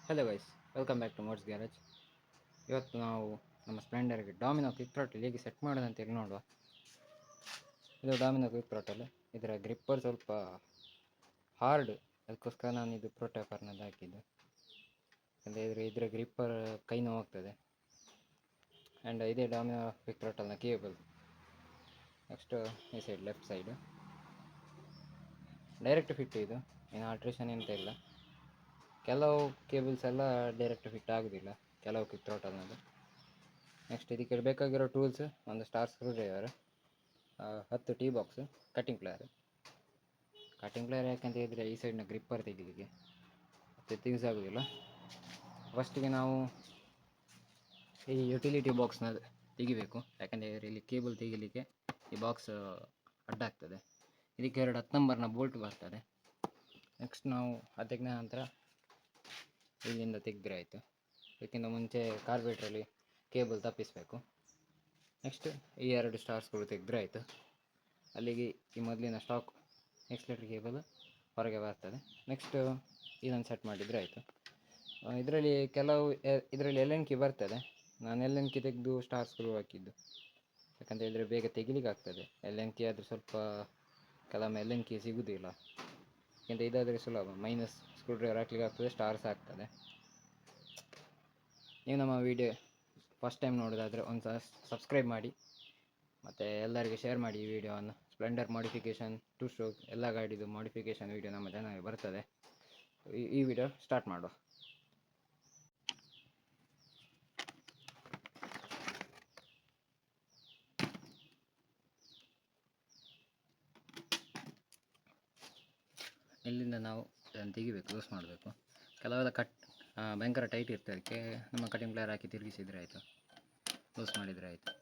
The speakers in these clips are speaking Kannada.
Hello guys, welcome back to mods garage. ಇವತ್ತು ನಾವು ನಮ್ಮ ಸ್ಪ್ಲೆಂಡರ್ಗೆ ಡಾಮಿನೋ ಕ್ವಿಕ್ ಥ್ರಾಟಲ್ ಹೇಗೆ ಸೆಟ್ ಮಾಡೋದು ಅಂತೇಳಿ ನೋಡುವ. ಇದು ಡಾಮಿನೋ ಕ್ವಿಕ್ ಥ್ರಾಟಲ್. ಇದರ ಗ್ರಿಪ್ಪರ್ ಸ್ವಲ್ಪ ಹಾರ್ಡ್, ಅದಕ್ಕೋಸ್ಕರ ನಾನು ಇದು ಪ್ರೋಟೋಕಾರ್ನದ್ದು ಹಾಕಿದ್ದು. ಯಾಕಂದರೆ ಇದರ ಗ್ರಿಪ್ಪರ್ ಕೈ ನೋವಾಗ್ತದೆ. ಆ್ಯಂಡ್ ಇದೇ ಡಾಮಿನೋ ಕ್ವಿಕ್ ಥ್ರಾಟಲ್ನ ಕೇಬಲ್. ನೆಕ್ಸ್ಟ್ ಈ side left side direct fit. ಇದು ಏನು ಆಲ್ಟ್ರೇಷನ್ ಎಂತ ಇಲ್ಲ. ಕೆಲವು ಕೇಬಲ್ಸ್ ಎಲ್ಲ ಡೈರೆಕ್ಟ್ ಫಿಟ್ ಆಗೋದಿಲ್ಲ, ಕೆಲವು ಕ್ವಿಕ್ ಥ್ರಾಟಲ್ನದು. ನೆಕ್ಸ್ಟ್ ಇದಕ್ಕೆ ಬೇಕಾಗಿರೋ ಟೂಲ್ಸ್: ಒಂದು star screw driver, 10 tea box, cutting player ಯಾಕಂತ ಹೇಳಿದರೆ ಈ ಸೈಡ್ನ ಗ್ರಿಪ್ಪರ್ ತೆಗಿಲಿಕ್ಕೆ ಮತ್ತೆ ಯೂಸ್ ಆಗೋದಿಲ್ಲ. ಫಸ್ಟಿಗೆ ನಾವು ಈ ಯುಟಿಲಿಟಿ ಬಾಕ್ಸ್ನ ತೆಗಿಬೇಕು, ಯಾಕಂದರೆ ಇಲ್ಲಿ ಕೇಬಲ್ ತೆಗಿಲಿಕ್ಕೆ ಈ ಬಾಕ್ಸ್ ಅಡ್ಡಾಗ್ತದೆ. ಇದಕ್ಕೆ 2 10 ನಂಬರ್ನ ಬೋಲ್ಟ್ ಬರ್ತದೆ. ನೆಕ್ಸ್ಟ್ ನಾವು ಅದಕ್ಕೆ ನಂತರ ಇಲ್ಲಿಂದ ತೆಗೆದ್ರೆ ಆಯಿತು. ಇದಕ್ಕಿಂತ ಮುಂಚೆ ಕಾರ್ಬೇಟ್ರಲ್ಲಿ ಕೇಬಲ್ ತಪ್ಪಿಸಬೇಕು. ನೆಕ್ಸ್ಟ್ ಈ 2 ಸ್ಟಾರ್ ಸ್ಕ್ರೂ ತೆಗೆದ್ರೆ ಆಯಿತು. ಅಲ್ಲಿಗೆ ಈ ಮೊದಲಿನ ಸ್ಟಾಕ್ ಎಕ್ಸ್ಲೇಟರ್ ಕೇಬಲ್ ಹೊರಗೆ ಬರ್ತದೆ. ನೆಕ್ಸ್ಟ್ ಇದನ್ನು ಸೆಟ್ ಮಾಡಿದರೆ ಆಯಿತು. ಇದರಲ್ಲಿ LN ಕೀ ಬರ್ತದೆ. ನಾನು LN ಕೀ ತೆಗೆದು ಸ್ಟಾರ್ ಸ್ಕ್ರೂ ಹಾಕಿದ್ದು, ಯಾಕಂದರೆ ಇದ್ರೆ ಬೇಗ ತೆಗಿಲಿಕ್ಕೆ ಆಗ್ತದೆ. LN ಕೀ ಆದರೆ ಸ್ವಲ್ಪ ಕೆಲವೊಮ್ಮೆ LN ಕೀ ಸಿಗೋದಿಲ್ಲ. ಯಾಕೆಂದರೆ ಇದಾದರೆ ಸುಲಭ, ಮೈನಸ್ ಸ್ಕ್ರೂ ಡ್ರೈವರ್ ಹಾಕ್ಲಿಕ್ಕೆ ಆಗ್ತದೆ, ಸ್ಟಾರ್ಸ್ ಆಗ್ತದೆ. ನೀವು ನಮ್ಮ ವಿಡಿಯೋ ಫಸ್ಟ್ ಟೈಮ್ ನೋಡೋದಾದರೆ ಒಂದು ಸಬ್ಸ್ಕ್ರೈಬ್ ಮಾಡಿ, ಮತ್ತು ಎಲ್ಲರಿಗೆ ಶೇರ್ ಮಾಡಿ ಈ ವಿಡಿಯೋವನ್ನು. ಸ್ಪ್ಲೆಂಡರ್ ಮಾಡಿಫಿಕೇಷನ್, 2 ಸ್ಟ್ರೋಕ್ ಎಲ್ಲ ಗಾಡಿದು ಮಾಡಿಫಿಕೇಷನ್ ವಿಡಿಯೋ ನಮ್ಮ ಚಾನಲ್ಗೆ ಬರ್ತದೆ. ಈ ವಿಡಿಯೋ ಸ್ಟಾರ್ಟ್ ಮಾಡುವ. ಇಲ್ಲಿಂದ ನಾವು ಇದನ್ನು ತೆಗಿಬೇಕು, ಯೂಸ್ ಮಾಡಬೇಕು. ಕೆಲವೆಲ್ಲ ಭಯಂಕರ ಟೈಟ್ ಇರ್ತದೆ, ಅದಕ್ಕೆ ನಮ್ಮ ಕಟಿಂಗ್ ಪ್ಲೇಯರ್ ಹಾಕಿ ತಿರುಗಿಸಿದರೆ ಆಯಿತು, ಲೂಸ್ ಮಾಡಿದರೆ ಆಯಿತು.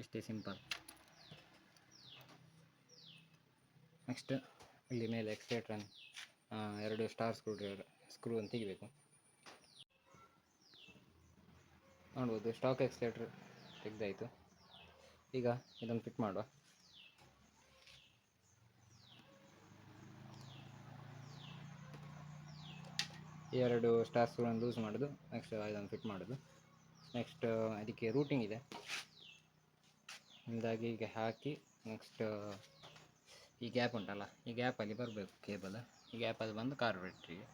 ಇಷ್ಟೇ ಸಿಂಪಲ್. ನೆಕ್ಸ್ಟ್ ಇಲ್ಲಿ ಮೇಲೆ ಎಕ್ಸ್ಲೇಟ್ರನ್ನು 2 ಸ್ಟಾರ್ ಸ್ಕ್ರೂವನ್ನು ತೆಗಿಬೇಕು. ನೋಡ್ಬೋದು, ಸ್ಟಾಕ್ ಎಕ್ಸ್ಲೇಟ್ರ್ ತೆಗೆದಾಯಿತು. ಈಗ ಇದನ್ನು ಫಿಟ್ ಮಾಡುವ. ಈ 2 ಸ್ಟಾರ್ ಸ್ಕ್ರೂವನ್ನು ಲೂಸ್ ಮಾಡೋದು, ನೆಕ್ಸ್ಟ್ ಇದನ್ನು ಫಿಟ್ ಮಾಡೋದು. ನೆಕ್ಸ್ಟ್ ಅದಕ್ಕೆ ರೂಟಿಂಗ್ ಇದೆ, ಹಿಂದಾಗಿ ಈಗ ಹಾಕಿ ನೆಕ್ಸ್ಟ್ ಈ ಗ್ಯಾಪ್ ಉಂಟಲ್ಲ, ಈ ಗ್ಯಾಪಲ್ಲಿ ಬರಬೇಕು ಕೇಬಲ್. ಈ ಗ್ಯಾಪಲ್ಲಿ ಬಂದು ಕಾರ್ಬೇಟ್ರಿಗೆ.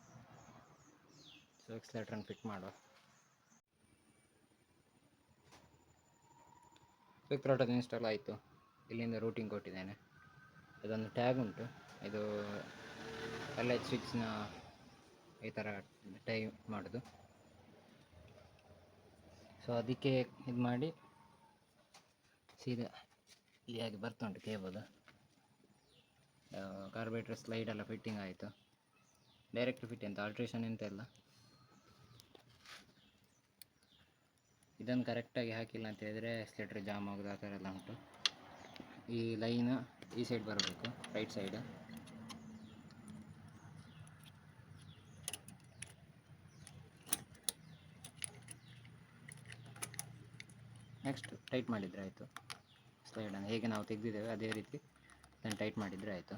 ಸೊ ಎಕ್ಸ್ಲೇಟ್ರನ್ನು ಫಿಟ್ ಮಾಡುವ. ಕ್ವಿಕ್ ಥ್ರಾಟಲ್ ಇನ್ಸ್ಟಾಲ್ ಆಯಿತು. ಇಲ್ಲಿಂದ ರೂಟಿಂಗ್ ಕೊಟ್ಟಿದ್ದೇನೆ. ಇದೊಂದು ಟ್ಯಾಗ್ ಉಂಟು, ಇದು LH ಸ್ವಿಚ್ನ ಈ ಥರ ಟೈ ಮಾಡೋದು. ಸೊ ಅದಕ್ಕೆ ಇದು ಮಾಡಿ ಸೀದಾ ಇಲ್ಲಿ ಹಾಗೆ ಬರ್ತಾ ಉಂಟು ಕೇಬಲ್. ಕಾರ್ಬೇಟ್ರ್ ಸ್ಲೈಡ್ ಎಲ್ಲ ಫಿಟ್ಟಿಂಗ್ ಆಯಿತು. ಡೈರೆಕ್ಟ್ ಫಿಟ್, ಎಂತ ಆಲ್ಟ್ರೇಷನ್ ಎಂತ ಇಲ್ಲ. ಇದನ್ನು ಕರೆಕ್ಟಾಗಿ ಹಾಕಿಲ್ಲ ಅಂತ ಹೇಳಿದರೆ ಎಕ್ಸ್ಲೇಟರ್ ಜಾಮ್ ಆಗೋದು, ಆ ಥರ ಎಲ್ಲ ಉಂಟು. ಈ ಲೈನ್ ಈ ಸೈಡ್ ಬರಬೇಕು, ರೈಟ್ ಸೈಡ್. ನೆಕ್ಸ್ಟ್ ಟೈಟ್ ಮಾಡಿದರೆ ಆಯಿತು. ಸ್ಲೈಡನ್ನು ಹೇಗೆ ನಾವು ತೆಗೆದಿದ್ದೇವೆ ಅದೇ ರೀತಿ ಇದನ್ನು ಟೈಟ್ ಮಾಡಿದರೆ ಆಯಿತು.